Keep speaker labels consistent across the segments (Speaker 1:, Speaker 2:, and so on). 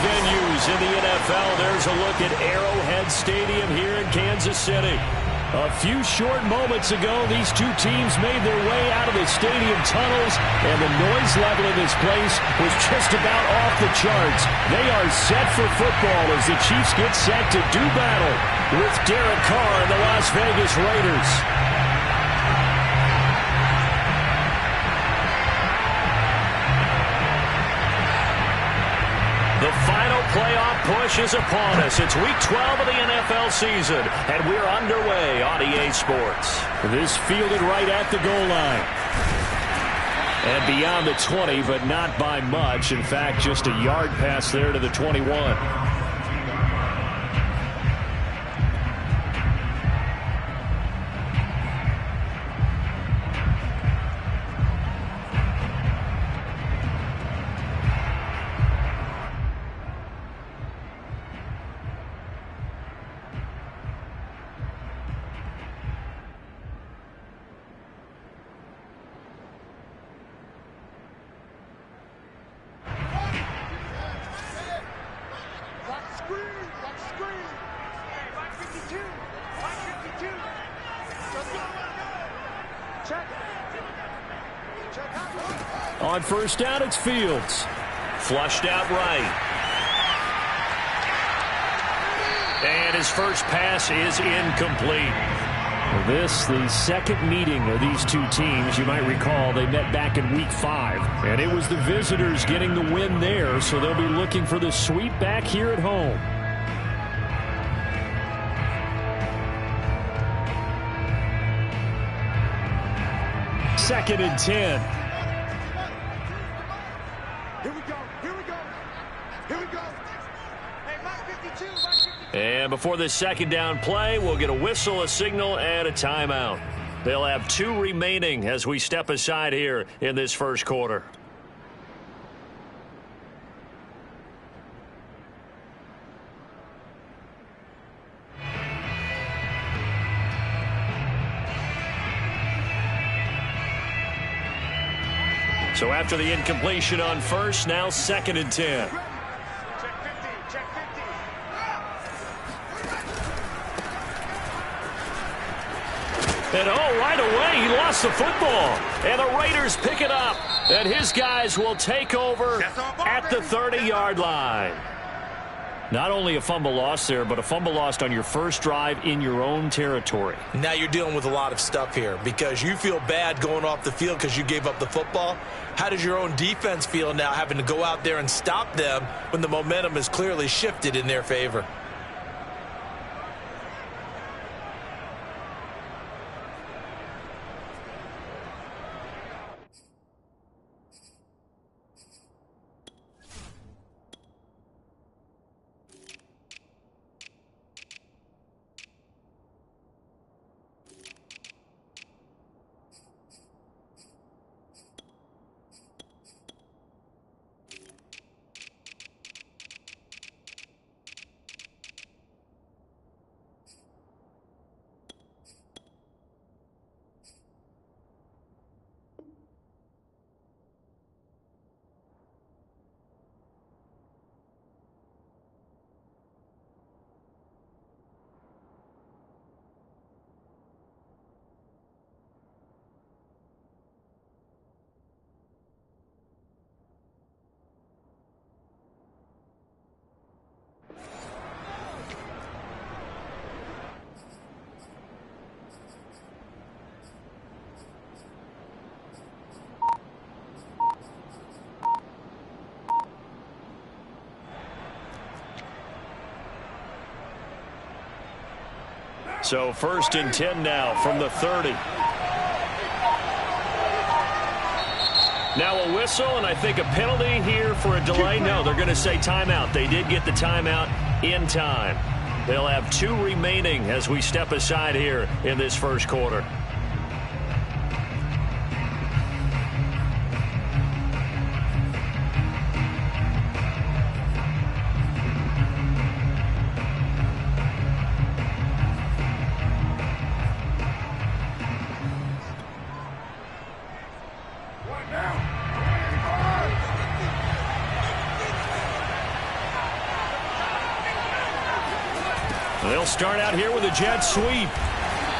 Speaker 1: venues in the NFL. There's a look at Arrowhead Stadium here in Kansas City. A few short moments ago, these two teams made their way out of the stadium tunnels, and the noise level in this place was just about off the charts. They are set for football as the Chiefs get set to do battle with Derek Carr and the Las Vegas Raiders. The final playoff push is upon us. It's Week 12 of the NFL season, and we're underway on EA Sports. This fielded right at the goal line. And beyond the 20, but not by much. In fact, just a yard pass there to the 21. On first down, it's Fields. Flushed out right. And his first pass is incomplete. This, the second meeting of these two teams. You might recall they met back in Week 5. And it was the visitors getting the win there, so they'll be looking for the sweep back here at home. Second and 10. And before this second down play, we'll get a whistle, a signal, and a timeout. They'll have 2 remaining as we step aside here in this first quarter. So after the incompletion on first, now second and 10. And right away, he lost the football. And the Raiders pick it up. And his guys will take over at the 30-yard line. Not only a fumble loss there, but a fumble lost on your first drive in your own territory.
Speaker 2: Now you're dealing with a lot of stuff here because you feel bad going off the field because you gave up the football. How does your own defense feel now having to go out there and stop them when the momentum is clearly shifted in their favor?
Speaker 1: So first and 10 now from the 30. Now a whistle, and I think a penalty here for a delay. No, they're going to say timeout. They did get the timeout in time. They'll have 2 remaining as we step aside here in this first quarter. They'll start out here with a jet sweep.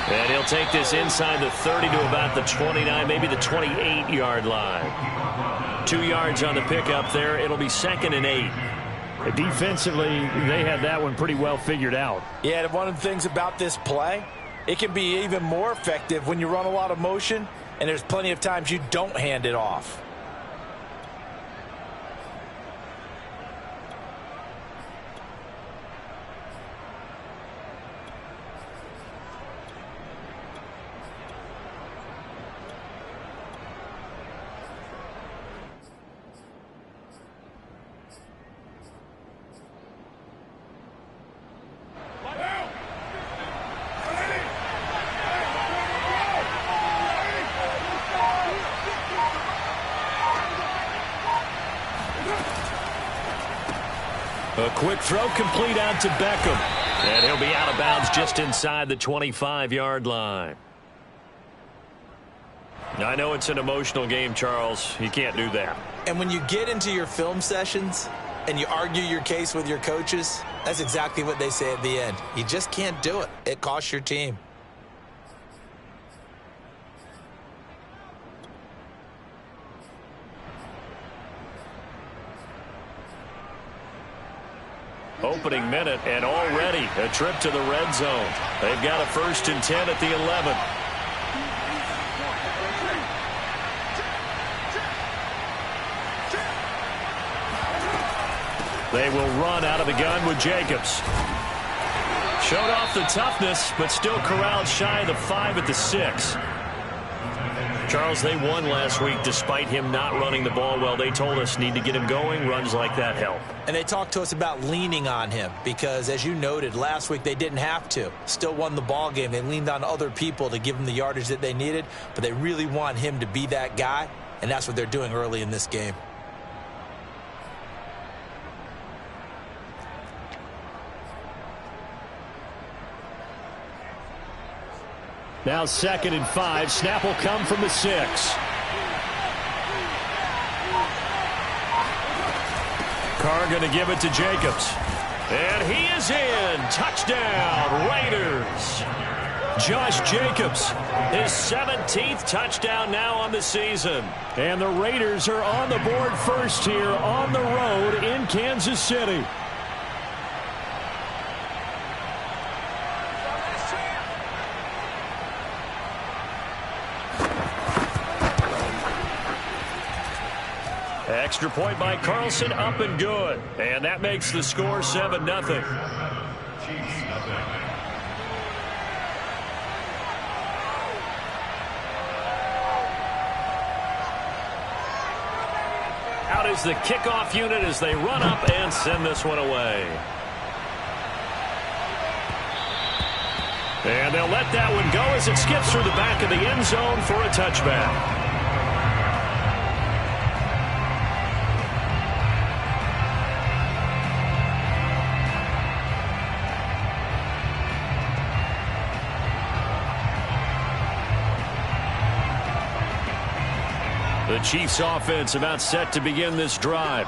Speaker 1: And he'll take this inside the 30 to about the 29, maybe the 28-yard line. 2 yards on the pickup there. It'll be 2nd and 8.
Speaker 3: Defensively, they had that one pretty well figured out.
Speaker 2: Yeah, and one of the things about this play, it can be even more effective when you run a lot of motion, and there's plenty of times you don't hand it off.
Speaker 1: A quick throw complete out to Beckham. And he'll be out of bounds just inside the 25-yard line. I know it's an emotional game, Charles. You can't do that.
Speaker 2: And when you get into your film sessions and you argue your case with your coaches, that's exactly what they say at the end. You just can't do it. It costs your team.
Speaker 1: Opening minute, and already a trip to the red zone. They've got a 1st and 10 at the 11. They will run out of the gun with Jacobs. Showed off the toughness, but still corralled shy of the 5 at the 6. Charles, they won last week despite him not running the ball well. They told us need to get him going. Runs like that help.
Speaker 2: And they talked to us about leaning on him because, as you noted, last week they didn't have to. Still won the ball game. They leaned on other people to give them the yardage that they needed, but they really want him to be that guy, and that's what they're doing early in this game.
Speaker 3: Now 2nd and 5. Snap will come from the 6.
Speaker 1: Carr going to give it to Jacobs. And he is in. Touchdown, Raiders. Josh Jacobs, his 17th touchdown now on the season.
Speaker 3: And the Raiders are on the board first here on the road in Kansas City.
Speaker 1: Extra point by Carlson, up and good. And that makes the score 7-0. Out is the kickoff unit as they run up and send this one away. And they'll let that one go as it skips through the back of the end zone for a touchback. The Chiefs offense about set to begin this drive.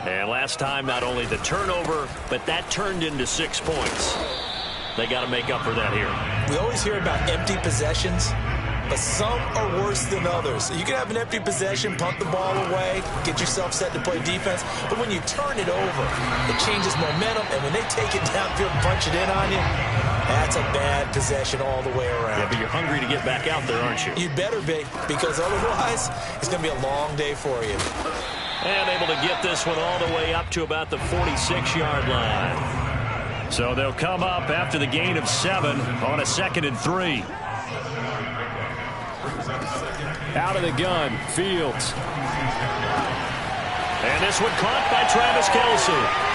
Speaker 1: And last time, not only the turnover, but that turned into 6 points. They got to make up for that here.
Speaker 2: We always hear about empty possessions, but some are worse than others. You can have an empty possession, punt the ball away, get yourself set to play defense, but when you turn it over, it changes momentum, and when they take it downfield and punch it in on you, that's a bad possession all the way around.
Speaker 1: Yeah, but you're hungry to get back out there, aren't you?
Speaker 2: You'd better be, because otherwise, it's going to be a long day for you.
Speaker 1: And able to get this one all the way up to about the 46-yard line.
Speaker 3: So they'll come up after the gain of 7 on a 2nd and 3. Out of the gun, Fields.
Speaker 1: And this one caught by Travis Kelce.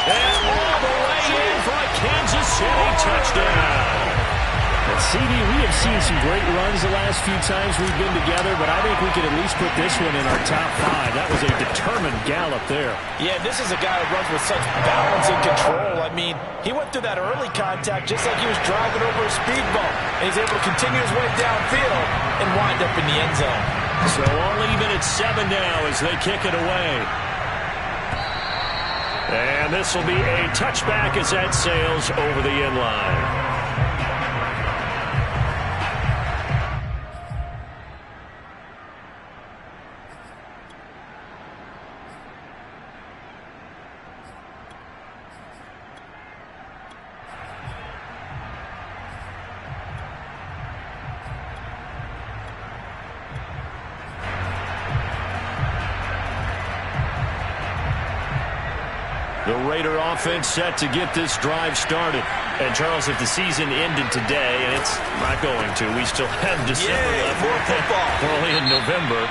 Speaker 1: And all the way in for a Kansas City touchdown.
Speaker 3: And CD, we have seen some great runs the last few times we've been together, but I think we could at least put this one in our top 5. That was a determined gallop there.
Speaker 2: Yeah, this is a guy who runs with such balance and control. I mean, he went through that early contact just like he was driving over a speed bump. And he's able to continue his way downfield and wind up in the end zone.
Speaker 1: So only even at 7 now as they kick it away. And this will be a touchback as that sails over the end line. The Raider offense set to get this drive started. And, Charles, if the season ended today, and it's not going to, we still have December left.
Speaker 2: More football.
Speaker 1: We're only in November.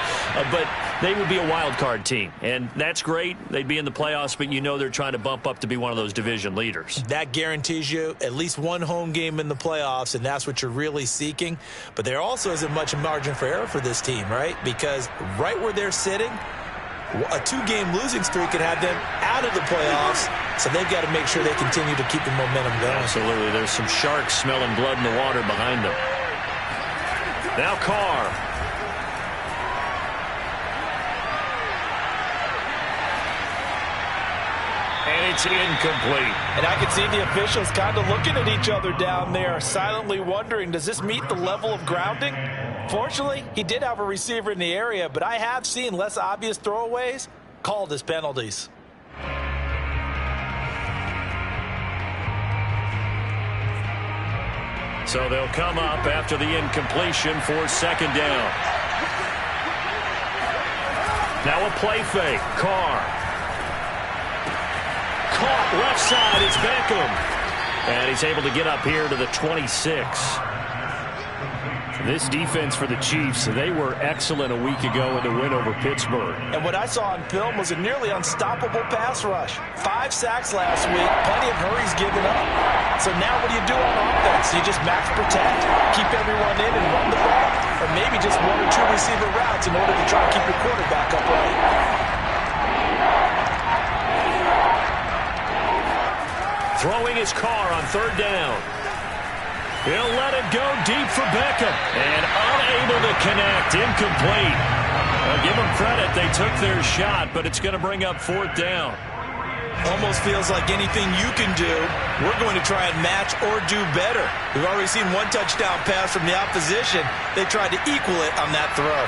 Speaker 1: But they would be a wild card team. And that's great. They'd be in the playoffs, but you know they're trying to bump up to be one of those division leaders.
Speaker 2: That guarantees you at least one home game in the playoffs, and that's what you're really seeking. But there also isn't much margin for error for this team, right? Because right where they're sitting, a two-game losing streak could have them out of the playoffs, so they've got to make sure they continue to keep the momentum going.
Speaker 1: Absolutely. There's some sharks smelling blood in the water behind them. Now Carr. And it's incomplete.
Speaker 2: And I can see the officials kind of looking at each other down there, silently wondering, does this meet the level of grounding? Fortunately, he did have a receiver in the area, but I have seen less obvious throwaways called as penalties.
Speaker 1: So they'll come up after the incompletion for second down. Now a play fake. Carr. Caught left side. It's Beckham. And he's able to get up here to the 26. This defense for the Chiefs, they were excellent a week ago in the win over Pittsburgh.
Speaker 2: And what I saw on film was a nearly unstoppable pass rush. 5 sacks last week, plenty of hurries given up. So now what do you do on offense? You just max protect, keep everyone in and run the ball, or maybe just 1 or 2 receiver routes in order to try to keep your quarterback upright.
Speaker 1: Throwing his Carr on third down. He'll let it go deep for Beckham. And unable to connect. Incomplete. Well, give them credit. They took their shot, but it's going to bring up fourth down.
Speaker 2: Almost feels like anything you can do, we're going to try and match or do better. We've already seen 1 touchdown pass from the opposition. They tried to equal it on that throw.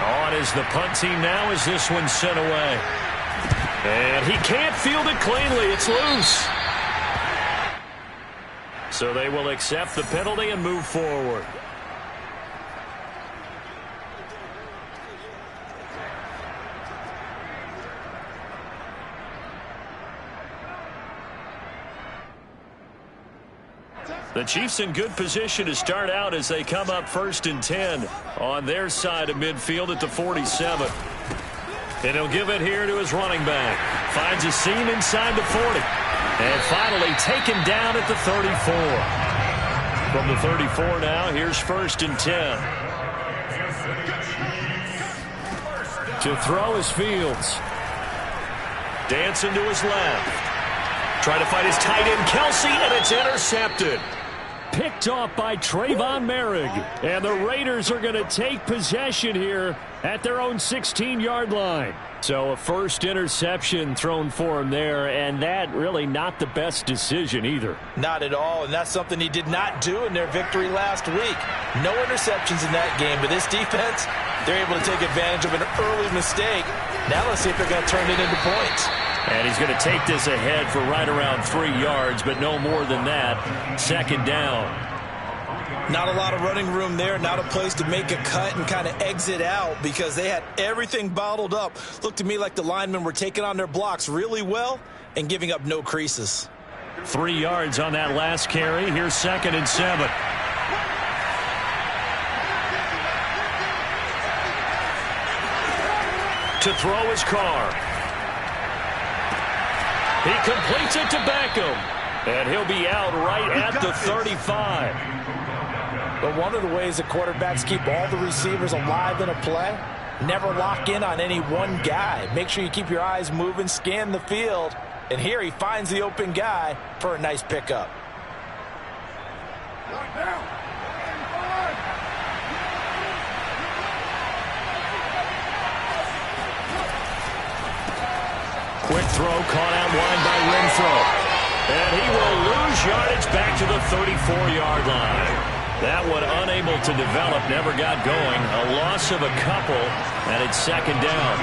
Speaker 1: On is the punt team now as this one's sent away. And he can't field it cleanly. It's loose. So they will accept the penalty and move forward. The Chiefs in good position to start out as they come up 1st and 10 on their side of midfield at the 47. And he'll give it here to his running back. Finds a seam inside the 40. And finally taken down at the 34. From the 34 now, here's 1st and 10. To throw is Fields. Dancing to his left. Trying to find his tight end, Kelsey, and it's intercepted. Picked off by Trayvon Merrick. And the Raiders are going to take possession here at their own 16-yard line. So a first interception thrown for him there, and that really not the best decision either.
Speaker 2: Not at all, and that's something he did not do in their victory last week. No interceptions in that game, but this defense, they're able to take advantage of an early mistake. Now let's see if they're going to turn it into points.
Speaker 1: And he's going to take this ahead for right around 3 yards, but no more than that. Second down.
Speaker 2: Not a lot of running room there, not a place to make a cut and kind of exit out because they had everything bottled up. Looked to me like the linemen were taking on their blocks really well and giving up no creases.
Speaker 1: 3 yards on that last carry. Here's 2nd and 7. To throw his Carr. He completes it to Beckham. And he'll be out right at the 35.
Speaker 2: But one of the ways that quarterbacks keep all the receivers alive in a play, never lock in on any one guy. Make sure you keep your eyes moving, scan the field. And here he finds the open guy for a nice pickup.
Speaker 1: throw caught out wide by Renfro. And he will lose yardage back to the 34-yard line. That one unable to develop, never got going. A loss of a couple, and it's second down.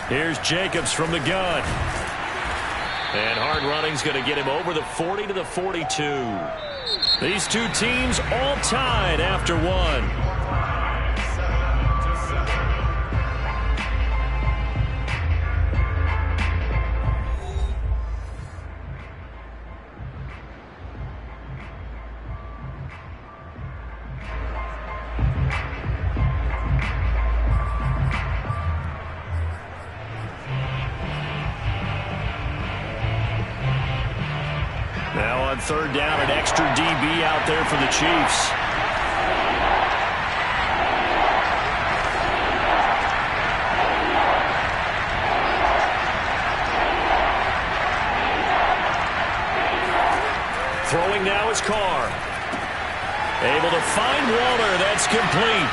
Speaker 1: Here's Jacobs from the gun. And hard running's going to get him over the 40 to the 42. These two teams all tied after one. Now on third down, an extra DB out there for the Chiefs. Throwing now is Carr. Able to find Waller. That's complete.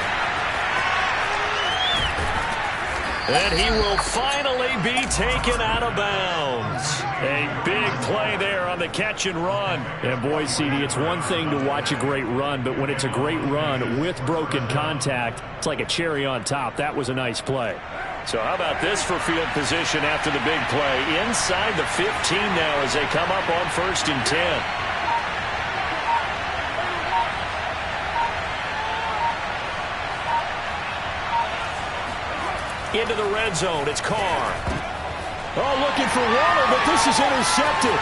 Speaker 1: And he will finally be taken out of bounds. A big play there on the catch and run. And boy, CD, it's one thing to watch a great run, but when it's a great run with broken contact, it's like a cherry on top. That was a nice play. So how about this for field position after the big play? Inside the 15 now as they come up on 1st and 10. Into the red zone, it's Carr. Oh, looking for Waller, but this is intercepted.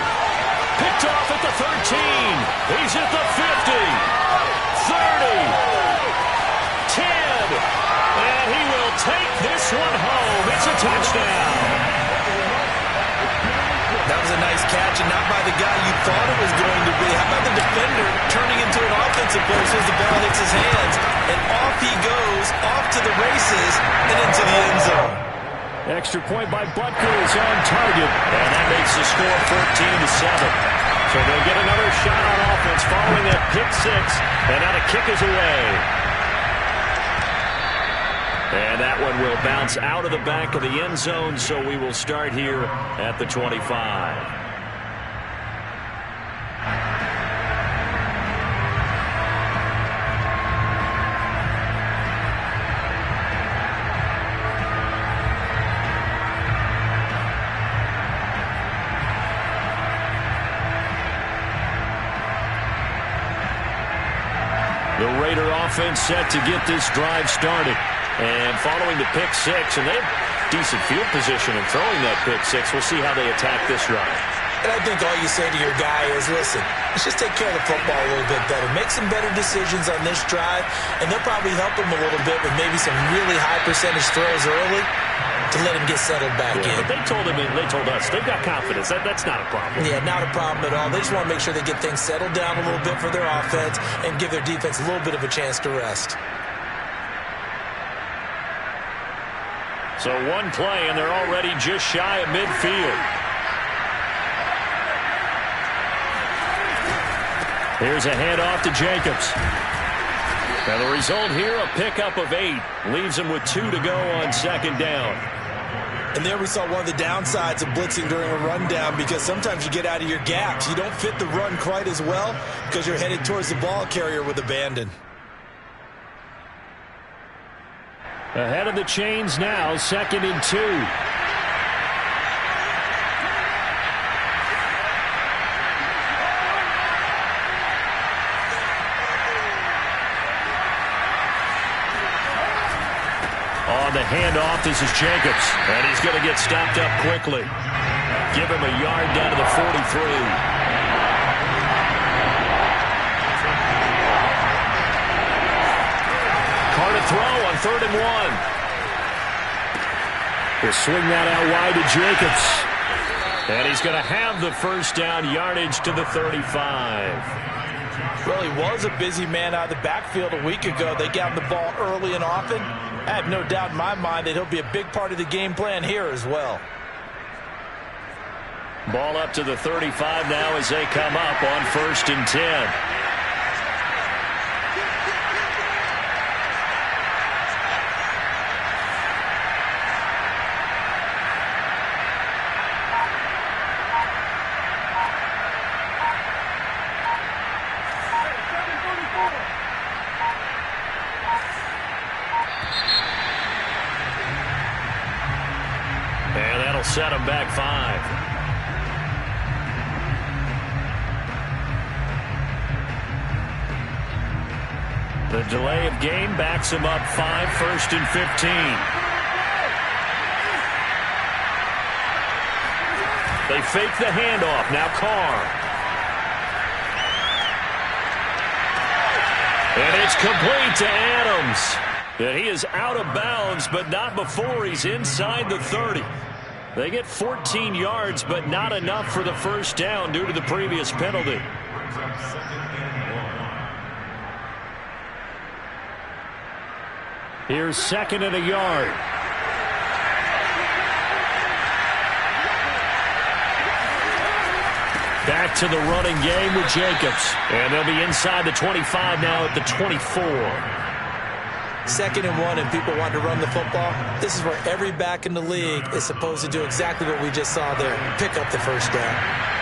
Speaker 1: Picked off at the 13. He's at the 50. 30. 10. And he will take this one home. It's a touchdown.
Speaker 2: That was a nice catch, and not by the guy you thought it was going to be. How about the defender turning into an offensive player as soon as the ball hits his hands? And off he goes, off to the races, and into the end zone.
Speaker 1: Extra point by Butker is on target, and that makes the score 14-7. So they'll get another shot on offense following that pick six, and now the kick is away. And that one will bounce out of the back of the end zone, so we will start here at the 25. The Raider offense set to get this drive started. And following the pick six, and they have decent field position in throwing that pick six. We'll see how they attack this drive.
Speaker 2: And I think all you say to your guy is, listen, let's just take care of the football a little bit better. Make some better decisions on this drive, and they'll probably help him a little bit with maybe some really high percentage throws early to let him get settled back in.
Speaker 1: But they told us, they've got confidence. That's not a problem.
Speaker 2: Yeah, not a problem at all. They just want to make sure they get things settled down a little bit for their offense and give their defense a little bit of a chance to rest.
Speaker 1: So one play, and they're already just shy of midfield. Here's a handoff to Jacobs. And the result here, a pickup of 8. Leaves him with 2 to go on second down.
Speaker 2: And there we saw one of the downsides of blitzing during a rundown, because sometimes you get out of your gaps. You don't fit the run quite as well because you're headed towards the ball carrier with abandon.
Speaker 1: Ahead of the chains now, 2nd and 2. On the handoff, this is Jacobs, and he's going to get stopped up quickly. Give him a yard down to the 43. To throw on 3rd and 1. He'll swing that out wide to Jacobs. And he's going to have the first down, yardage to the 35.
Speaker 2: Well, he was a busy man out of the backfield a week ago. They got him the ball early and often. I have no doubt in my mind that he'll be a big part of the game plan here as well.
Speaker 1: Ball up to the 35 now as they come up on 1st and 10. And that'll set them back 5. The delay of game backs him up 5, 1st and 15. They fake the handoff. Now Carr. And it's complete to Adams. And he is out of bounds, but not before he's inside the 30. They get 14 yards, but not enough for the first down due to the previous penalty. Here's 2nd and a yard. Back to the running game with Jacobs. And they'll be inside the 25 now at the 24.
Speaker 2: 2nd and 1 and people want to run the football. This is where every back in the league is supposed to do exactly what we just saw there. Pick up the first down.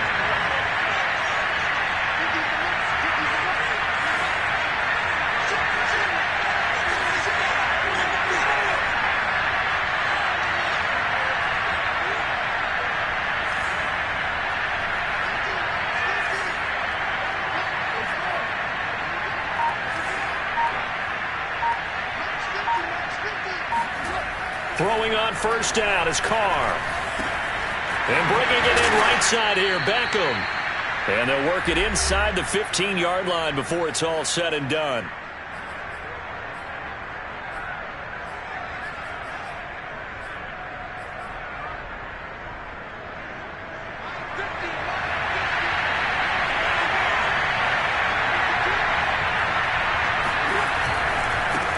Speaker 1: Throwing on 1st down is Carr. And bringing it in right side here, Beckham. And they'll work it inside the 15-yard line before it's all said and done.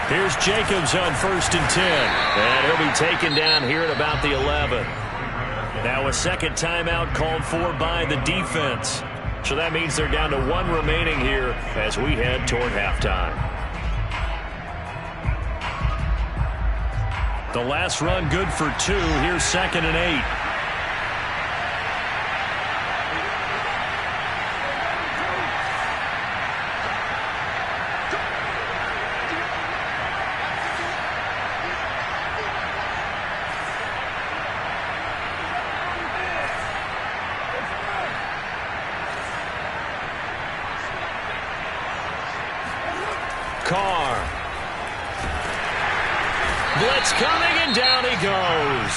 Speaker 1: Here's Jacobs on 1st and 10. And he'll be taken down here at about the 11. Now a second timeout called for by the defense. So that means they're down to 1 remaining here as we head toward halftime. The last run good for 2. Here's 2nd and 8. Carr. Blitz coming, and down he goes.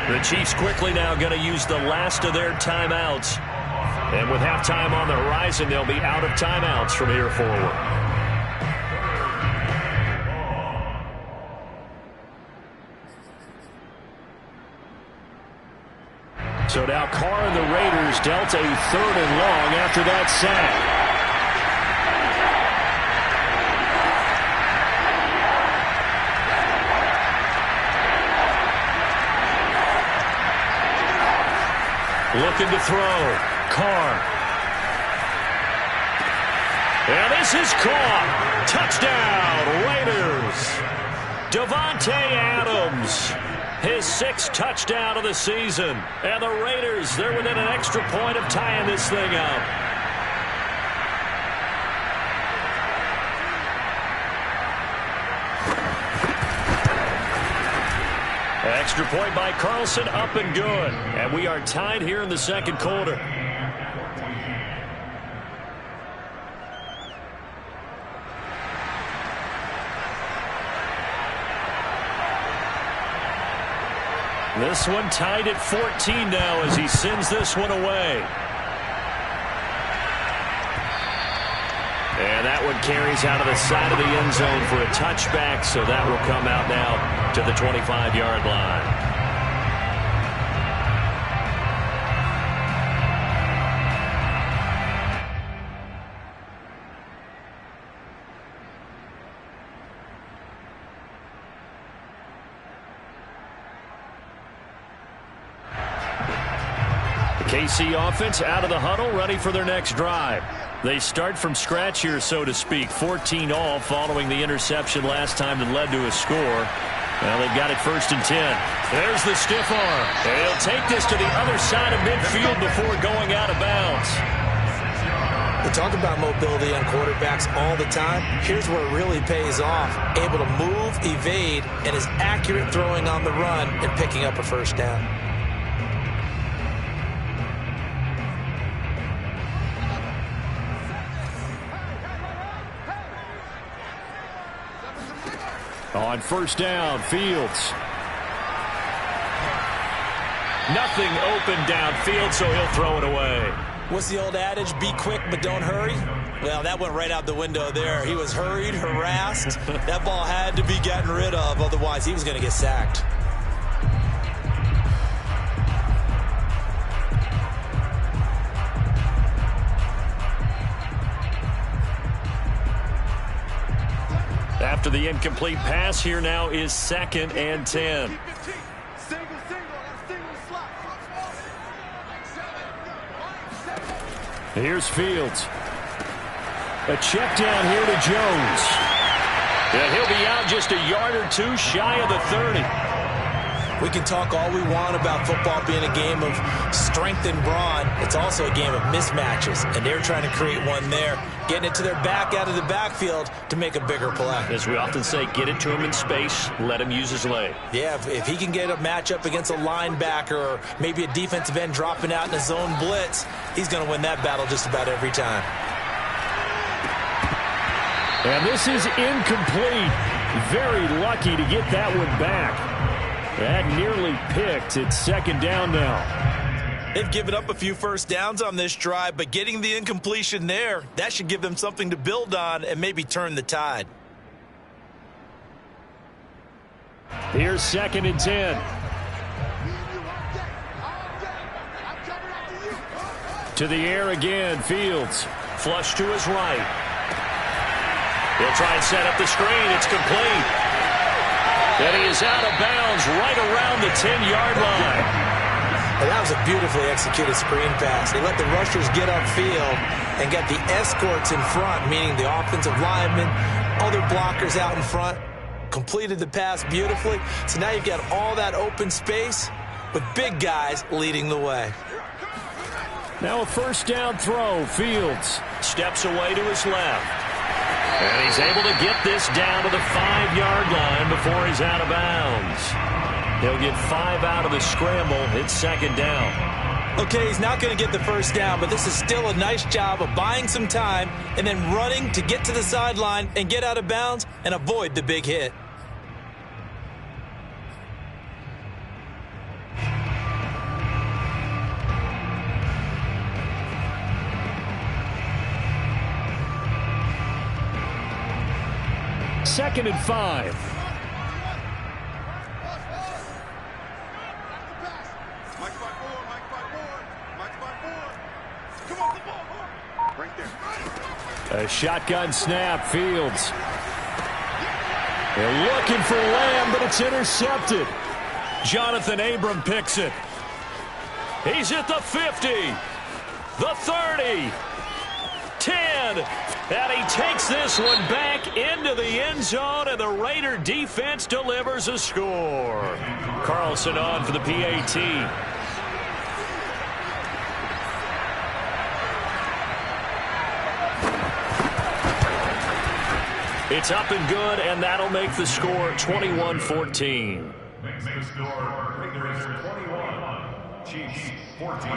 Speaker 1: The Chiefs quickly now going to use the last of their timeouts. And with halftime on the horizon, they'll be out of timeouts from here forward. So now Carr and the Raiders dealt a 3rd and long after that sack. Looking to throw. Carr. And this is caught. Touchdown, Raiders. Davante Adams. His 6th touchdown of the season. And the Raiders, they're within an extra point of tying this thing up. Extra point by Carlson, up and good. And we are tied here in the 2nd quarter. This one tied at 14 now as he sends this one away. And that one carries out of the side of the end zone for a touchback, so that will come out now to the 25-yard line. KC offense out of the huddle, ready for their next drive. They start from scratch here, so to speak. 14 all following the interception last time that led to a score. Well, they've got it 1st and 10. There's the stiff arm. They'll take this to the other side of midfield before going out of bounds.
Speaker 2: We talk about mobility on quarterbacks all the time. Here's where it really pays off. Able to move, evade, and is accurate throwing on the run and picking up a first down.
Speaker 1: On 1st down, Fields. Nothing open downfield, so he'll throw it away.
Speaker 2: What's the old adage? Be quick, but don't hurry? Well, that went right out the window there. He was hurried, harassed. That ball had to be gotten rid of, otherwise he was going to get sacked.
Speaker 1: After the incomplete pass, here now is 2nd and 10. Here's Fields. A check down here to Jones. And he'll be out just a yard or two shy of the 30.
Speaker 2: We can talk all we want about football being a game of strength and brawn. It's also a game of mismatches, and they're trying to create one there, getting it to their back out of the backfield to make a bigger play.
Speaker 1: As we often say, get it to him in space, let him use his leg.
Speaker 2: Yeah, if he can get a matchup against a linebacker or maybe a defensive end dropping out in a zone blitz, he's going to win that battle just about every time.
Speaker 1: And this is incomplete. Very lucky to get that one back. That nearly picked. It's 2nd down now.
Speaker 2: They've given up a few first downs on this drive, but getting the incompletion there, that should give them something to build on and maybe turn the tide.
Speaker 1: Here's 2nd and 10. To the air again, Fields. Flush to his right. He'll try and set up the screen. It's complete. And he is out of bounds right around the 10-yard line.
Speaker 2: Well, that was a beautifully executed screen pass. They let the rushers get upfield and got the escorts in front, meaning the offensive linemen, other blockers out in front, completed the pass beautifully. So now you've got all that open space with big guys leading the way.
Speaker 1: Now a 1st down throw. Fields steps away to his left. And he's able to get this down to the 5-yard line before he's out of bounds. He'll get 5 out of the scramble. It's 2nd down.
Speaker 2: Okay, he's not going to get the first down, but this is still a nice job of buying some time and then running to get to the sideline and get out of bounds and avoid the big hit.
Speaker 1: Second and 5. A shotgun snap. Fields. They're looking for Lamb, but it's intercepted. Jonathan Abram picks it. He's at the 50, the 30, 10, and he takes this one back into the end zone, and the Raider defense delivers a score. Carlson on for the PAT. It's up and good, and that'll make the score 21-14.
Speaker 4: Makes the score Raiders 21, Chiefs 14.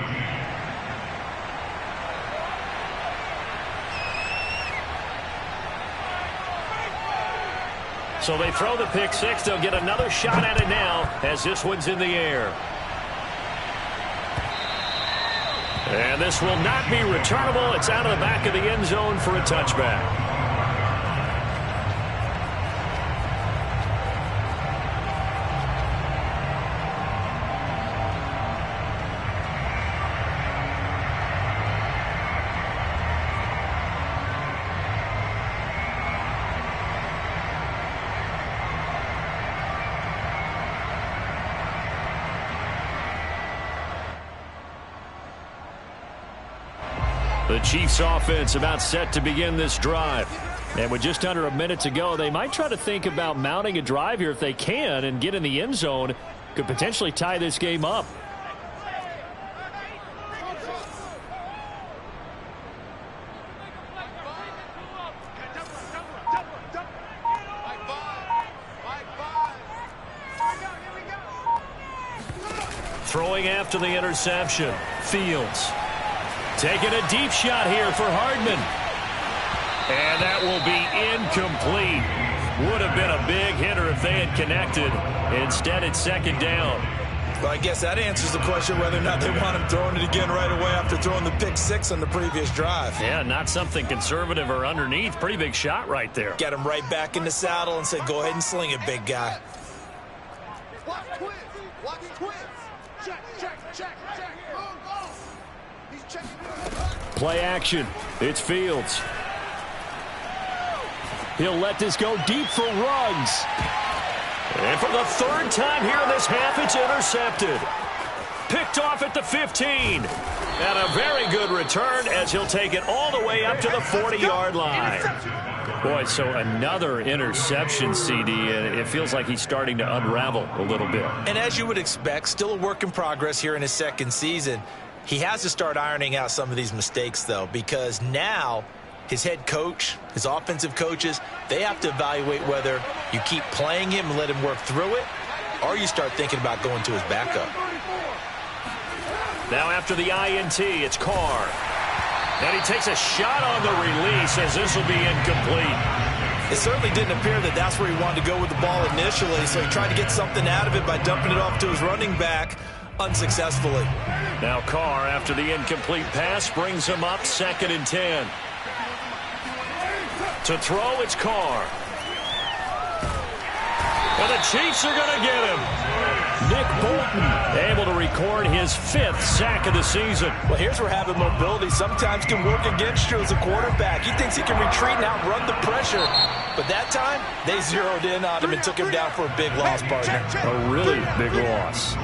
Speaker 1: So they throw the pick six. They'll get another shot at it now as this one's in the air. And this will not be returnable. It's out of the back of the end zone for a touchback. The Chiefs offense about set to begin this drive. And with just under a minute to go, they might try to think about mounting a drive here if they can and get in the end zone. Could potentially tie this game up. Throwing after the interception. Fields. Taking a deep shot here for Hardman. And that will be incomplete. Would have been a big hitter if they had connected. Instead, it's second down.
Speaker 2: Well, I guess that answers the question whether or not they want him throwing it again right away after throwing the pick six on the previous drive.
Speaker 1: Yeah, not something conservative or underneath. Pretty big shot right there.
Speaker 2: Get him right back in the saddle and say, go ahead and sling it, big guy.
Speaker 5: Watch twins. Watch twins. Check, check, check, check. Oh. He's checking.
Speaker 1: Play action. It's Fields. He'll let this go deep for Ruggs. And for the third time here in this half, it's intercepted. Picked off at the 15. And a very good return as he'll take it all the way up to the 40-yard line. Boy, so another interception, CD, and it feels like he's starting to unravel a little bit.
Speaker 2: And as you would expect, still a work in progress here in his second season. He has to start ironing out some of these mistakes, though, because now his head coach, his offensive coaches, they have to evaluate whether you keep playing him and let him work through it, or you start thinking about going to his backup.
Speaker 1: Now after the INT, it's Carr. And he takes a shot on the release as this will be incomplete.
Speaker 2: It certainly didn't appear that that's where he wanted to go with the ball initially, so he tried to get something out of it by dumping it off to his running back unsuccessfully.
Speaker 1: Now Carr, after the incomplete pass, brings him up 2nd and 10. To throw, it's Carr. And the Chiefs are going to get him. Nick Bolton able to record his 5th sack of the season.
Speaker 2: Well, here's where having mobility sometimes can work against you as a quarterback. He thinks he can retreat and outrun the pressure. But that time, they zeroed in on him and took him down for a big loss, partner.
Speaker 1: A really big loss.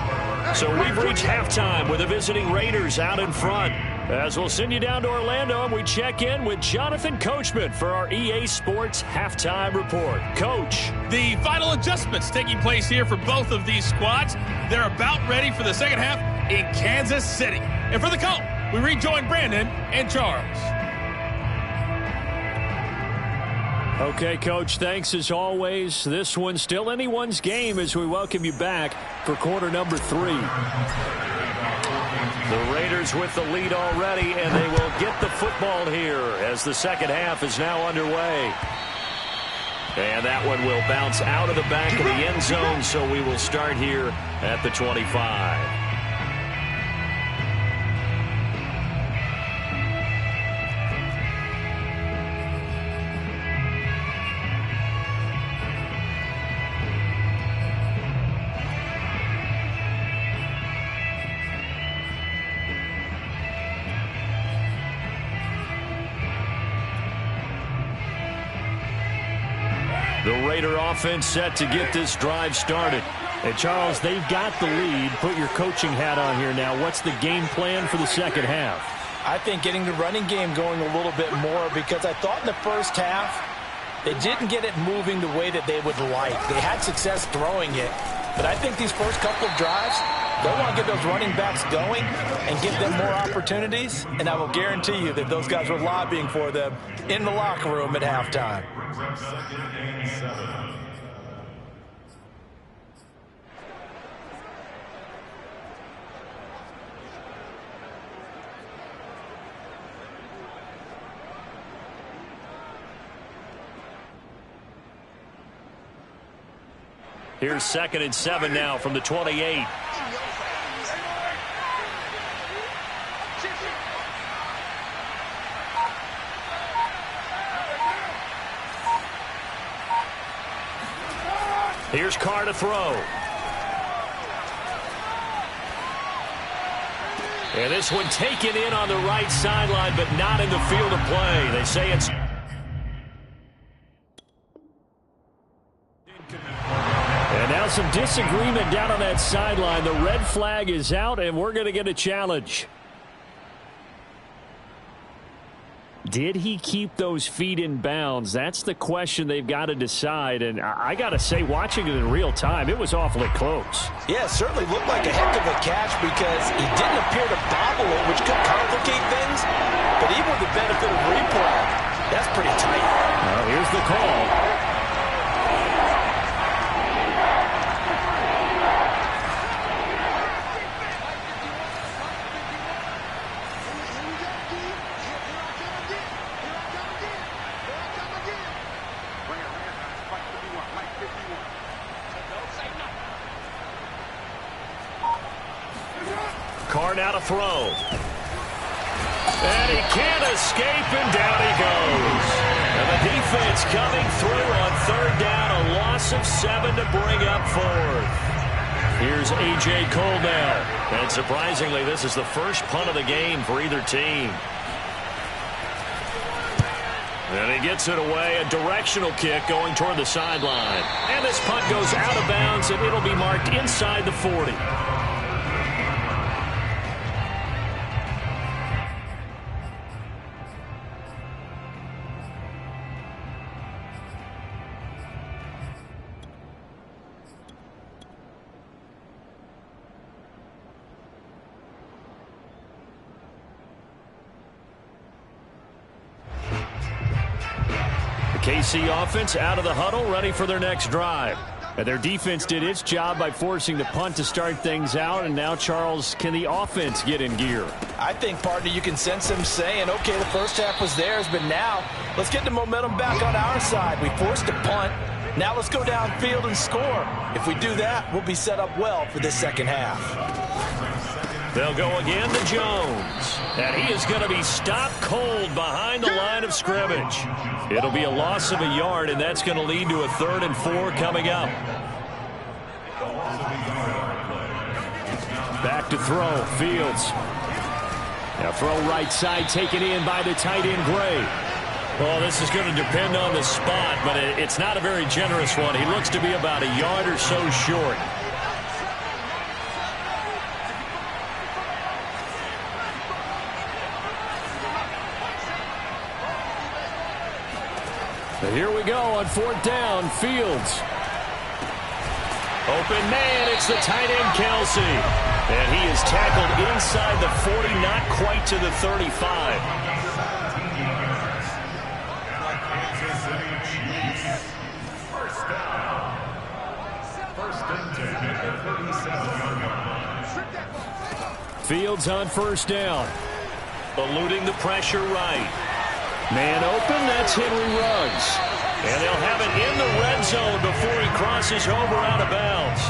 Speaker 1: So we've reached halftime with the visiting Raiders out in front. As we'll send you down to Orlando and we check in with Jonathan Coachman for our EA Sports Halftime Report. Coach.
Speaker 6: The final adjustments taking place here for both of these squads. They're about ready for the second half in Kansas City. And for the call, we rejoin Brandon and Charles.
Speaker 1: Okay, Coach, thanks as always. This one's still anyone's game as we welcome you back for quarter number 3. The Raiders with the lead already, and they will get the football here as the second half is now underway. And that one will bounce out of the back of the end zone, so we will start here at the 25. The Raider offense set to get this drive started. And Charles, they've got the lead. Put your coaching hat on here now. What's the game plan for the second half?
Speaker 2: I think getting the running game going a little bit more, because I thought in the first half they didn't get it moving the way that they would like. They had success throwing it, but I think these first couple of drives, they want to get those running backs going and give them more opportunities, and I will guarantee you that those guys were lobbying for them in the locker room at halftime.
Speaker 1: Here's 2nd and 7 now from the 28. Here's Carr to throw. And this one taken in on the right sideline, but not in the field of play. They say it's... And now some disagreement down on that sideline. The red flag is out, and we're going to get a challenge. Did he keep those feet in bounds? That's the question they've got to decide. And I got to say, watching it in real time, it was awfully close.
Speaker 2: Yeah, it certainly looked like a heck of a catch because he didn't appear to bobble it, which could complicate things. But even with the benefit of replay, that's pretty tight.
Speaker 1: Well, here's the call. Now to throw. And he can't escape, and down he goes. And the defense coming through on third down, a loss of 7 to bring up fourth. Here's A.J. Cole now. And surprisingly, this is the first punt of the game for either team. And he gets it away, a directional kick going toward the sideline. And this punt goes out of bounds, and it'll be marked inside the 40. KC offense out of the huddle, ready for their next drive. And their defense did its job by forcing the punt to start things out. And now, Charles, can the offense get in gear?
Speaker 2: I think, partner, you can sense them saying, okay, the first half was theirs, but now let's get the momentum back on our side. We forced a punt. Now let's go downfield and score. If we do that, we'll be set up well for this second half.
Speaker 1: They'll go again to Jones. And he is going to be stopped cold behind the line of scrimmage. It'll be a loss of a yard, and that's going to lead to a 3rd and 4 coming up. Back to throw. Fields. Now throw right side, taken in by the tight end, Gray. Well, this is going to depend on the spot, but it's not a very generous one. He looks to be about a yard or so short. And here we go on 4th down. Fields. Open man, it's the tight end, Kelsey. And he is tackled inside the 40, not quite to the 35. Fields on 1st down. Eluding the pressure right. Man open, that's Henry Ruggs. And they'll have it in the red zone before he crosses over out of bounds.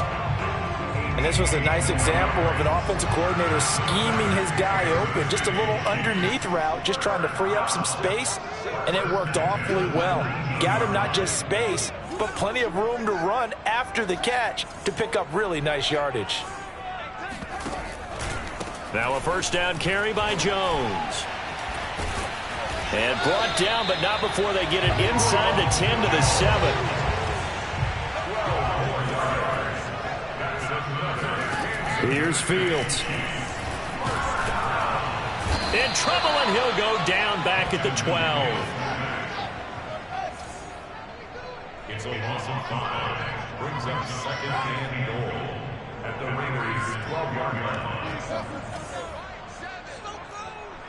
Speaker 2: And this was a nice example of an offensive coordinator scheming his guy open. Just a little underneath route, just trying to free up some space, and it worked awfully well. Got him not just space, but plenty of room to run after the catch to pick up really nice yardage.
Speaker 1: Now a 1st down carry by Jones. And brought down, but not before they get it inside the 10 to the 7. Here's Fields. In trouble, and he'll go down back at the 12.
Speaker 4: It's a loss of 5. Brings up 2nd and goal at the Raiders' 12-yard line.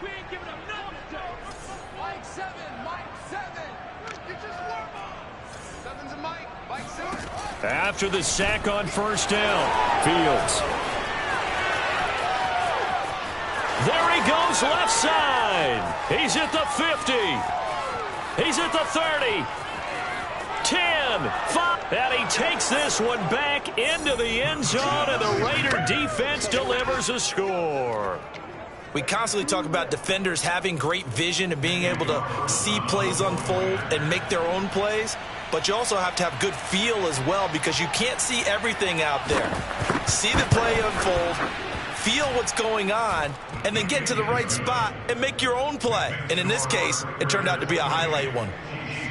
Speaker 5: We ain't giving them no. Mike 7, Mike 7. It's just warm up. 7's a Mike, Mike 7.
Speaker 1: After the sack on 1st down, Fields. There he goes left side. He's at the 50. He's at the 30. 10, 5. And he takes this one back into the end zone, and the Raider defense delivers a score.
Speaker 2: We constantly talk about defenders having great vision and being able to see plays unfold and make their own plays, but you also have to have good feel as well because you can't see everything out there. See the play unfold, feel what's going on, and then get to the right spot and make your own play. And in this case, it turned out to be a highlight one.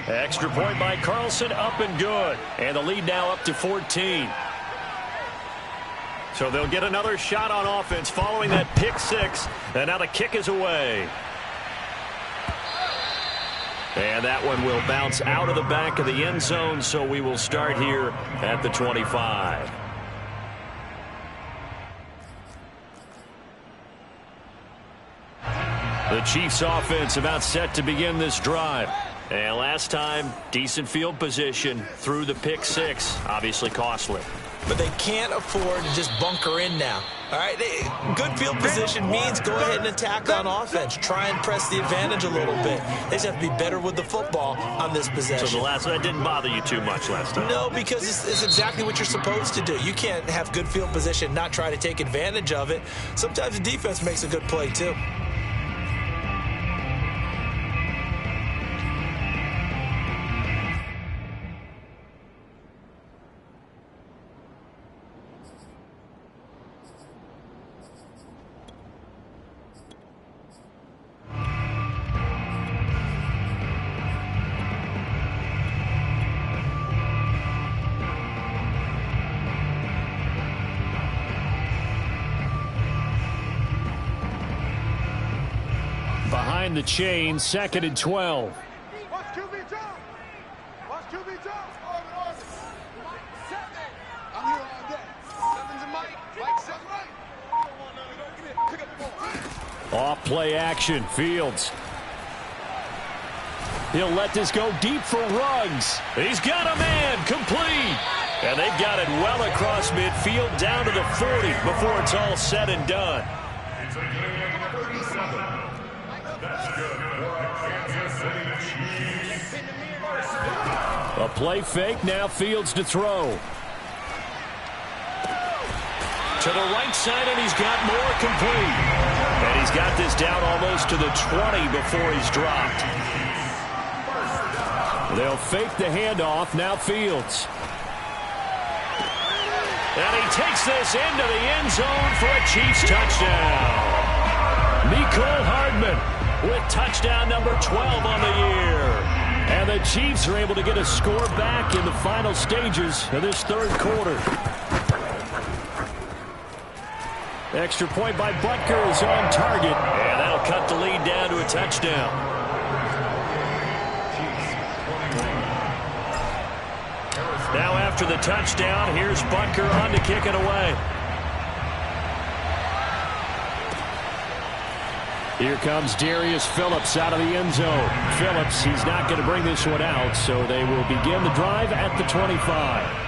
Speaker 1: Extra point by Carlson, up and good. And the lead now up to 14. So they'll get another shot on offense following that pick 6. And now the kick is away. And that one will bounce out of the back of the end zone, so we will start here at the 25. The Chiefs offense about set to begin this drive. And last time, decent field position through the pick six, obviously costly.
Speaker 2: But they can't afford to just bunker in now. All right, good field position means go ahead and attack on offense. Try and press the advantage a little bit. They just have to be better with the football on this possession.
Speaker 1: So that didn't bother you too much last time?
Speaker 2: No, because it's exactly what you're supposed to do. You can't have good field position and not try to take advantage of it. Sometimes the defense makes a good play, too.
Speaker 1: Behind the chain, 2nd and 12.
Speaker 5: Watch QB jump. Watch QB jump. I'm here all day. Sevens and Mike 7 right. Pick up the ball.
Speaker 1: Off play action, Fields. He'll let this go deep for Ruggs. He's got a man, complete. And they've got it well across midfield down to the 40 before it's all said and done.
Speaker 4: It's a game of 37. That's good for a Kansas City Chiefs.
Speaker 1: A play fake, now Fields to throw. To the right side, and he's got more, complete. And he's got this down almost to the 20 before he's dropped. They'll fake the handoff, now Fields. And he takes this into the end zone for a Chiefs touchdown. Mecole Hardman with touchdown number 12 on the year. And the Chiefs are able to get a score back in the final stages of this third quarter. Extra point by Butker is on target. And that'll cut the lead down to a touchdown. Now after the touchdown, here's Butker on to kick it away. Here comes Darius Phillips out of the end zone. Phillips, he's not going to bring this one out, so they will begin the drive at the 25.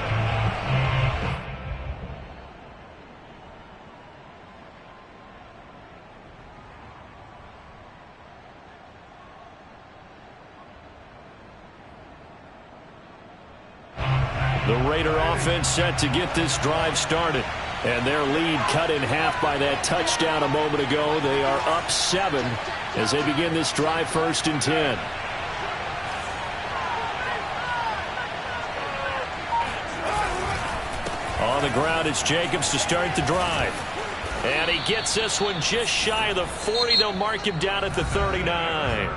Speaker 1: The Raider offense set to get this drive started. And their lead cut in half by that touchdown a moment ago. They are up 7 as they begin this drive, 1st and 10. On the ground, it's Jacobs to start the drive. And he gets this one just shy of the 40. They'll mark him down at the 39.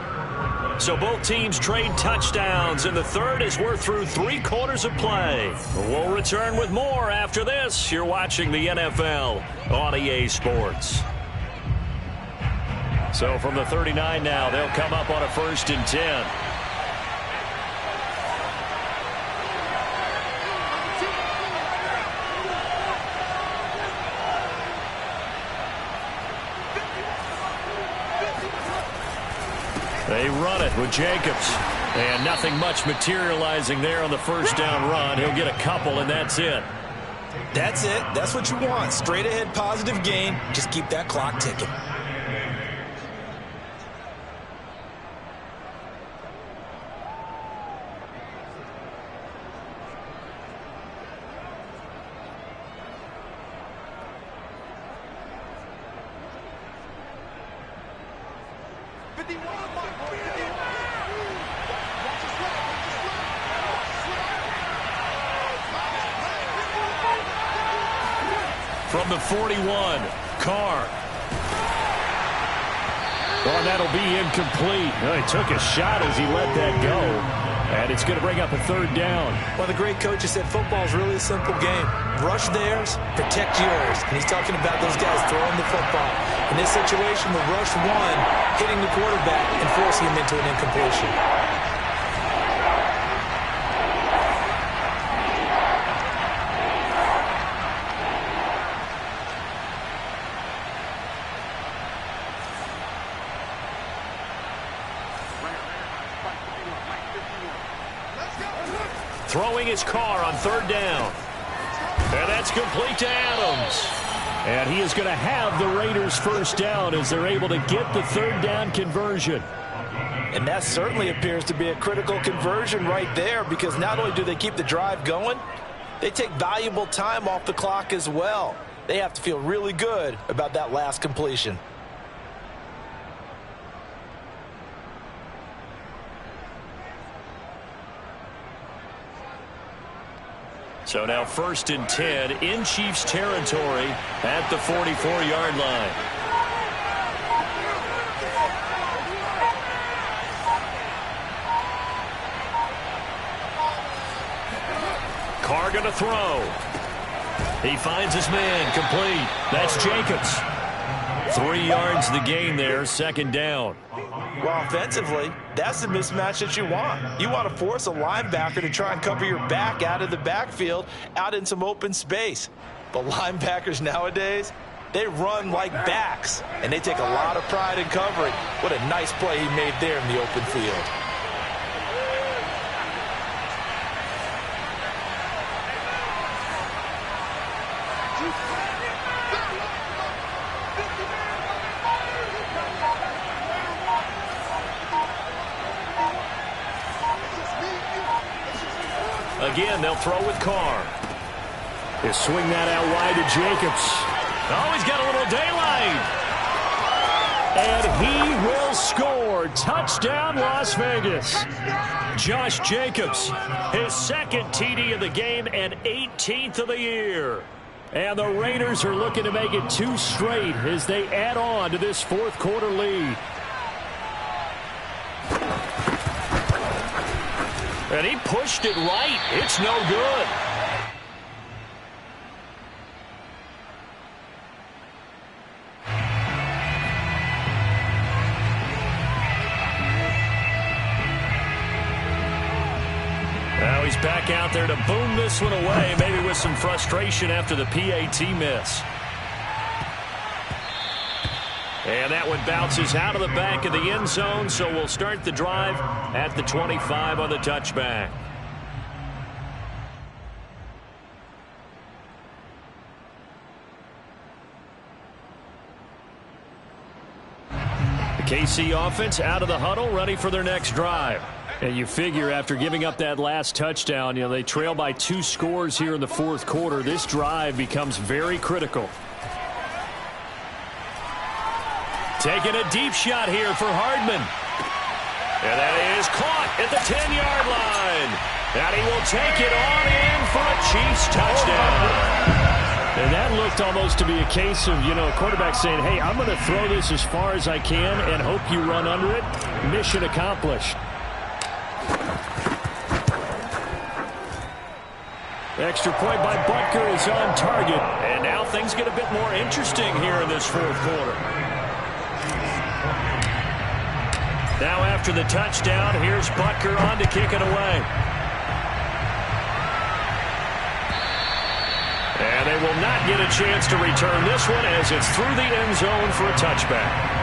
Speaker 1: So both teams trade touchdowns in the third as we're through 3 quarters of play. We'll return with more after this. You're watching the NFL on EA Sports. So from the 39 now, they'll come up on a 1st and 10. They run it with Jacobs. And nothing much materializing there on the 1st down run. He'll get a couple, and that's it.
Speaker 2: That's it. That's what you want. Straight ahead positive gain. Just keep that clock ticking.
Speaker 1: From the 41, Carr. Well, that'll be incomplete. Well, he took a shot as he let that go. And it's going to bring up a 3rd down.
Speaker 2: Well, the great coach has said football is really a simple game. Rush theirs, protect yours. And he's talking about those guys throwing the football. In this situation, the rush one, hitting the quarterback and forcing him into an incompletion.
Speaker 1: Throwing his car on 3rd down. And that's complete to Adams. And he is going to have the Raiders first down as they're able to get the 3rd down conversion.
Speaker 2: And that certainly appears to be a critical conversion right there, because not only do they keep the drive going, they take valuable time off the clock as well. They have to feel really good about that last completion.
Speaker 1: So now 1st and 10 in Chiefs territory at the 44-yard line. Carr going to throw. He finds his man, complete. That's Jacobs. 3 yards the gain there, 2nd down.
Speaker 2: Well, offensively, that's the mismatch that you want. You want to force a linebacker to try and cover your back out of the backfield, out in some open space. But linebackers nowadays, they run like backs, and they take a lot of pride in covering. What a nice play he made there in the open field.
Speaker 1: Again, they'll throw with Carr. He'll swing that out wide to Jacobs. Oh, he's got a little daylight. And he will score. Touchdown, Las Vegas. Josh Jacobs, his 2nd TD of the game and 18th of the year. And the Raiders are looking to make it 2 straight as they add on to this 4th quarter lead. And he pushed it right. It's no good. Now he's back out there to boom this one away, maybe with some frustration after the PAT miss. And that one bounces out of the back of the end zone, so we'll start the drive at the 25 on the touchback. The KC offense out of the huddle, ready for their next drive. And you figure after giving up that last touchdown, they trail by 2 scores here in the 4th quarter. This drive becomes very critical. Taking a deep shot here for Hardman. And that is caught at the 10-yard line. And he will take it on in for a Chiefs touchdown. And that looked almost to be a case of, a quarterback saying, hey, I'm going to throw this as far as I can and hope you run under it. Mission accomplished. Extra point by Butker is on target. And now things get a bit more interesting here in this 4th quarter. Now after the touchdown, here's Butker on to kick it away. And they will not get a chance to return this one as it's through the end zone for a touchback.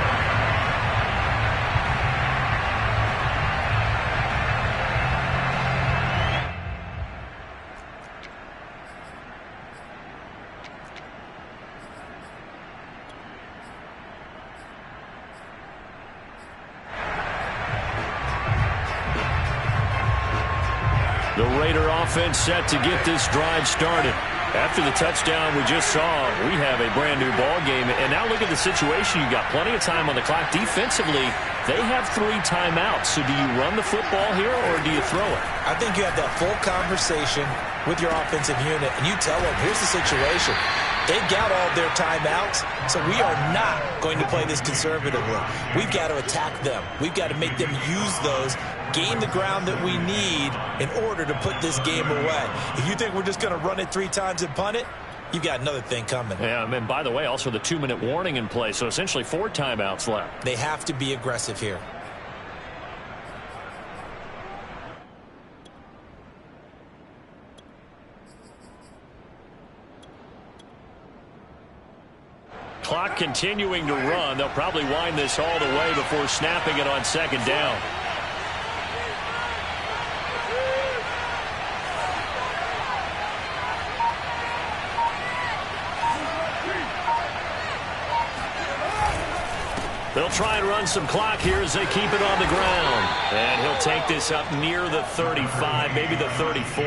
Speaker 1: The Raider offense set to get this drive started. After the touchdown we just saw, we have a brand new ball game. And now look at the situation. You've got plenty of time on the clock. Defensively, they have 3 timeouts. So do you run the football here or do you throw it?
Speaker 2: I think you have that full conversation with your offensive unit, and you tell them, here's the situation. They've got all their timeouts, so we are not going to play this conservatively. We've got to attack them. We've got to make them use those, gain the ground that we need in order to put this game away. If you think we're just going to run it 3 times and punt it, you've got another thing coming.
Speaker 1: Yeah, and by the way, also the 2-minute warning in play, so essentially 4 timeouts left.
Speaker 2: They have to be aggressive here.
Speaker 1: Clock continuing to run. They'll probably wind this all the way before snapping it on 2nd down. They'll try and run some clock here as they keep it on the ground. And he'll take this up near the 35, maybe the 34.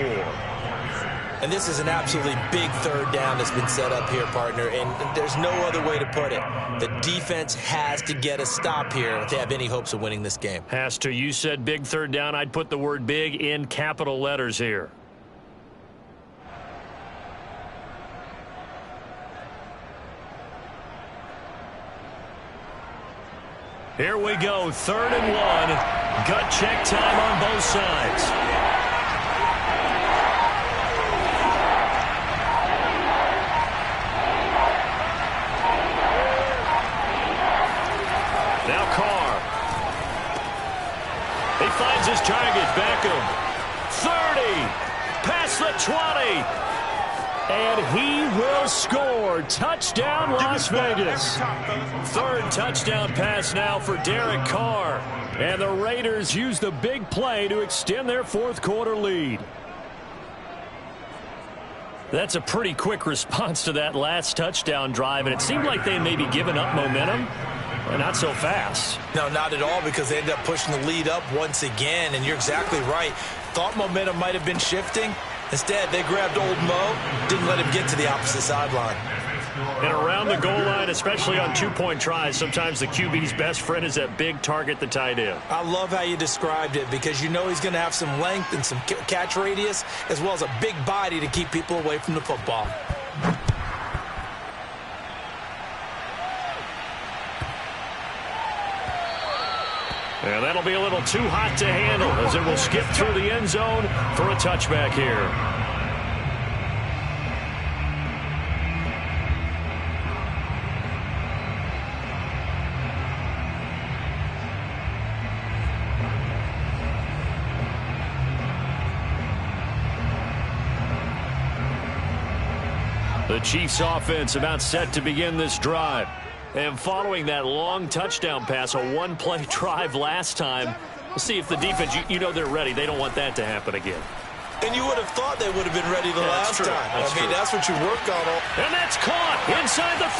Speaker 2: And this is an absolutely big third down that's been set up here, partner, and there's no other way to put it. The defense has to get a stop here if they have any hopes of winning this game.
Speaker 1: Has to. You said big third down. I'd put the word big in capital letters here. Here we go, 3rd and 1. Gut check time on both sides. Now Carr. He finds his target. Beckham. 30. Past the 20. And he will score. Touchdown, Las Vegas. 3rd touchdown pass now for Derek Carr. And the Raiders use the big play to extend their 4th quarter lead. That's a pretty quick response to that last touchdown drive. And it seemed like they may be giving up momentum. Well, not so fast.
Speaker 2: No, not at all, because they ended up pushing the lead up once again. And you're exactly right. Thought momentum might have been shifting. Instead, they grabbed old Mo, didn't let him get to the opposite sideline.
Speaker 1: And around the goal line, especially on 2-point tries, sometimes the QB's best friend is that big target, the tight end.
Speaker 2: I love how you described it, because you know he's going to have some length and some catch radius, as well as a big body to keep people away from the football.
Speaker 1: And that'll be a little too hot to handle as it will skip through the end zone for a touchback here. The Chiefs offense about set to begin this drive. And following that long touchdown pass, a one-play drive last time, we'll see if the defense, you know they're ready. They don't want that to happen again.
Speaker 2: And you would have thought they would have been ready the last time. That's what you work on.
Speaker 1: And that's caught inside the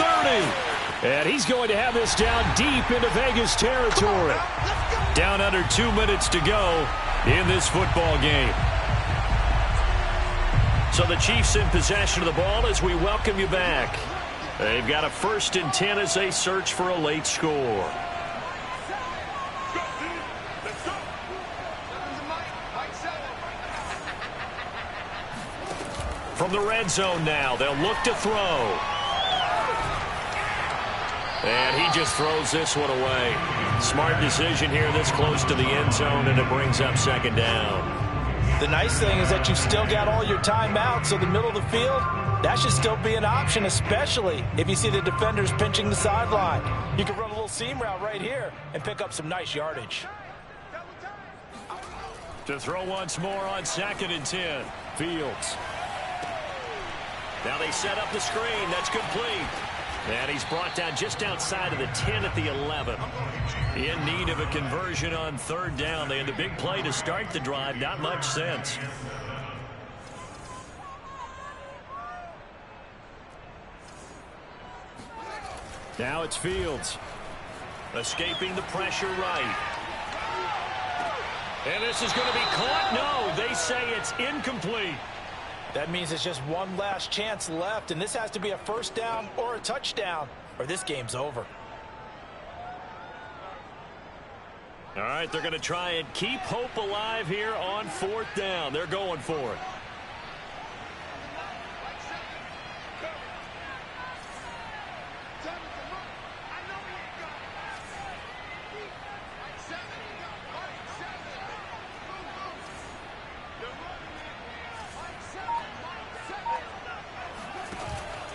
Speaker 1: 30. And he's going to have this down deep into Vegas territory. Down under 2 minutes to go in this football game. So the Chiefs in possession of the ball as we welcome you back. They've got a 1st and 10 as they search for a late score. From the red zone now, they'll look to throw. And he just throws this one away. Smart decision here this close to the end zone, and it brings up 2nd down.
Speaker 2: The nice thing is that you've still got all your timeouts, so the middle of the field, that should still be an option, especially if you see the defenders pinching the sideline. You can run a little seam route right here and pick up some nice yardage.
Speaker 1: To throw once more on 2nd and 10. Fields. Now they set up the screen. That's complete. And he's brought down just outside of the 10 at the 11. In need of a conversion on 3rd down. They had the big play to start the drive. Not much sense. Now it's Fields. Escaping the pressure right. And this is going to be caught. No, they say it's incomplete.
Speaker 2: That means it's just one last chance left, and this has to be a 1st down or a touchdown, or this game's over.
Speaker 1: All right, they're going to try and keep hope alive here on 4th down. They're going for it.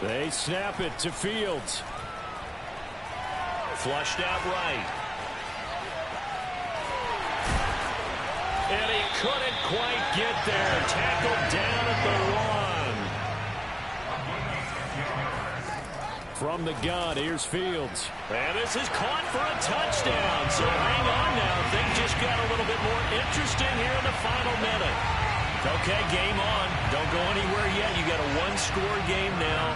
Speaker 1: They snap it to Fields. Flushed out right. And he couldn't quite get there. Tackled down at the 1. From the gun, here's Fields. And this is caught for a touchdown. So hang on now. Things just got a little bit more interesting here in the final minute. Okay, game on. Don't go anywhere yet. You got a 1-score game now.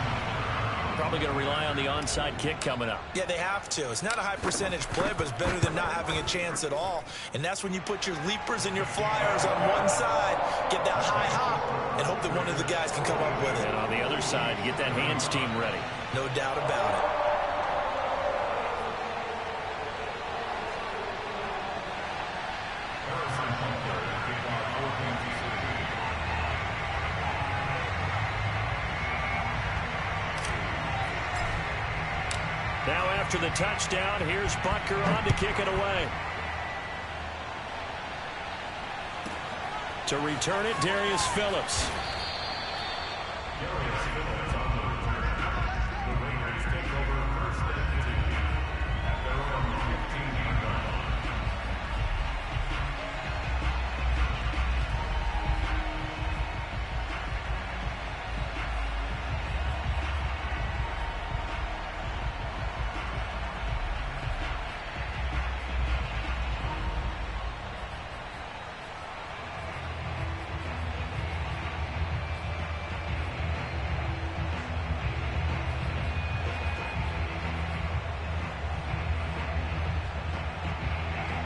Speaker 1: probably going to rely on the onside kick coming up.
Speaker 2: Yeah, they have to. It's not a high percentage play, but it's better than not having a chance at all. And that's when you put your leapers and your flyers on one side, get that high hop, and hope that one of the guys can come up with it.
Speaker 1: And on the other side, get that hands team ready.
Speaker 2: No doubt about it.
Speaker 1: Now after the touchdown, here's Butker on to kick it away. To return it, Darius Phillips.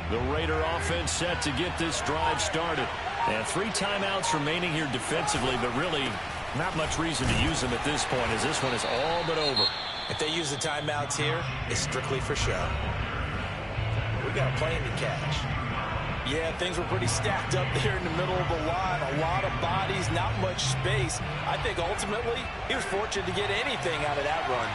Speaker 1: The Raider offense set to get this drive started. And 3 timeouts remaining here defensively, but really not much reason to use them at this point as this one is all but over.
Speaker 2: If they use the timeouts here, it's strictly for show. We got a plane to catch. Yeah, things were pretty stacked up there in the middle of the line. A lot of bodies, not much space. I think ultimately he was fortunate to get anything out of that run.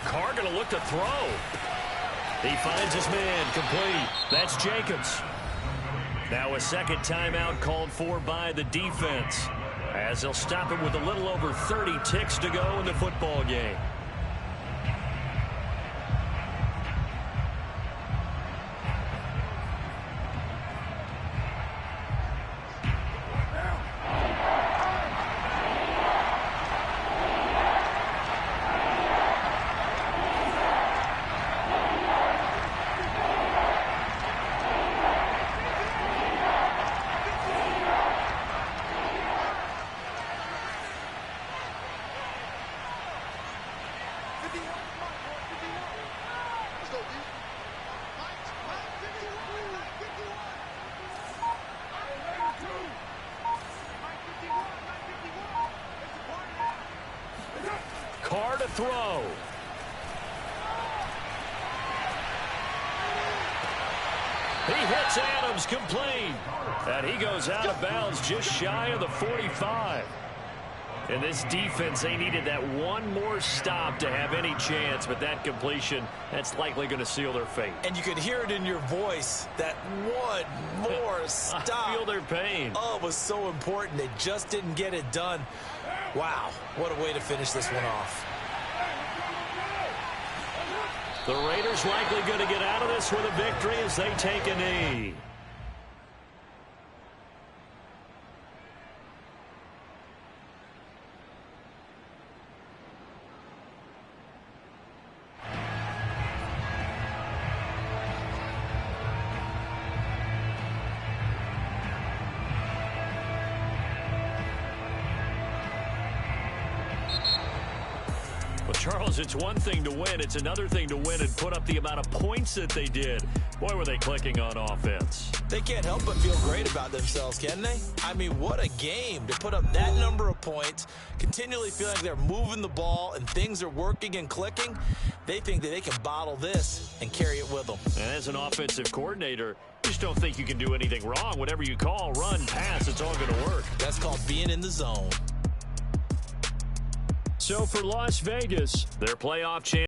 Speaker 1: Carr going to look to throw. He finds his man complete. That's Jacobs. Now a second timeout called for by the defense, as they'll stop it with a little over 30 ticks to go in the football game. Carr to throw. He hits Adams complete. And he goes out of bounds just shy of the 45. And this defense, they needed that one more stop to have any chance, but that completion, that's likely going to seal their fate.
Speaker 2: And you could hear it in your voice, that one more stop.
Speaker 1: I feel their pain.
Speaker 2: Oh, it was so important. They just didn't get it done. Wow, what a way to finish this one off.
Speaker 1: The Raiders likely going to get out of this with a victory as they take a knee. Charles, it's one thing to win. It's another thing to win and put up the amount of points that they did. Boy, were they clicking on offense.
Speaker 2: They can't help but feel great about themselves, can they? I mean, what a game to put up that number of points, continually feeling like they're moving the ball and things are working and clicking. They think that they can bottle this and carry it with them.
Speaker 1: And as an offensive coordinator, you just don't think you can do anything wrong. Whatever you call, run, pass, it's all going to work.
Speaker 2: That's called being in the zone.
Speaker 1: So for Las Vegas, their playoff champions.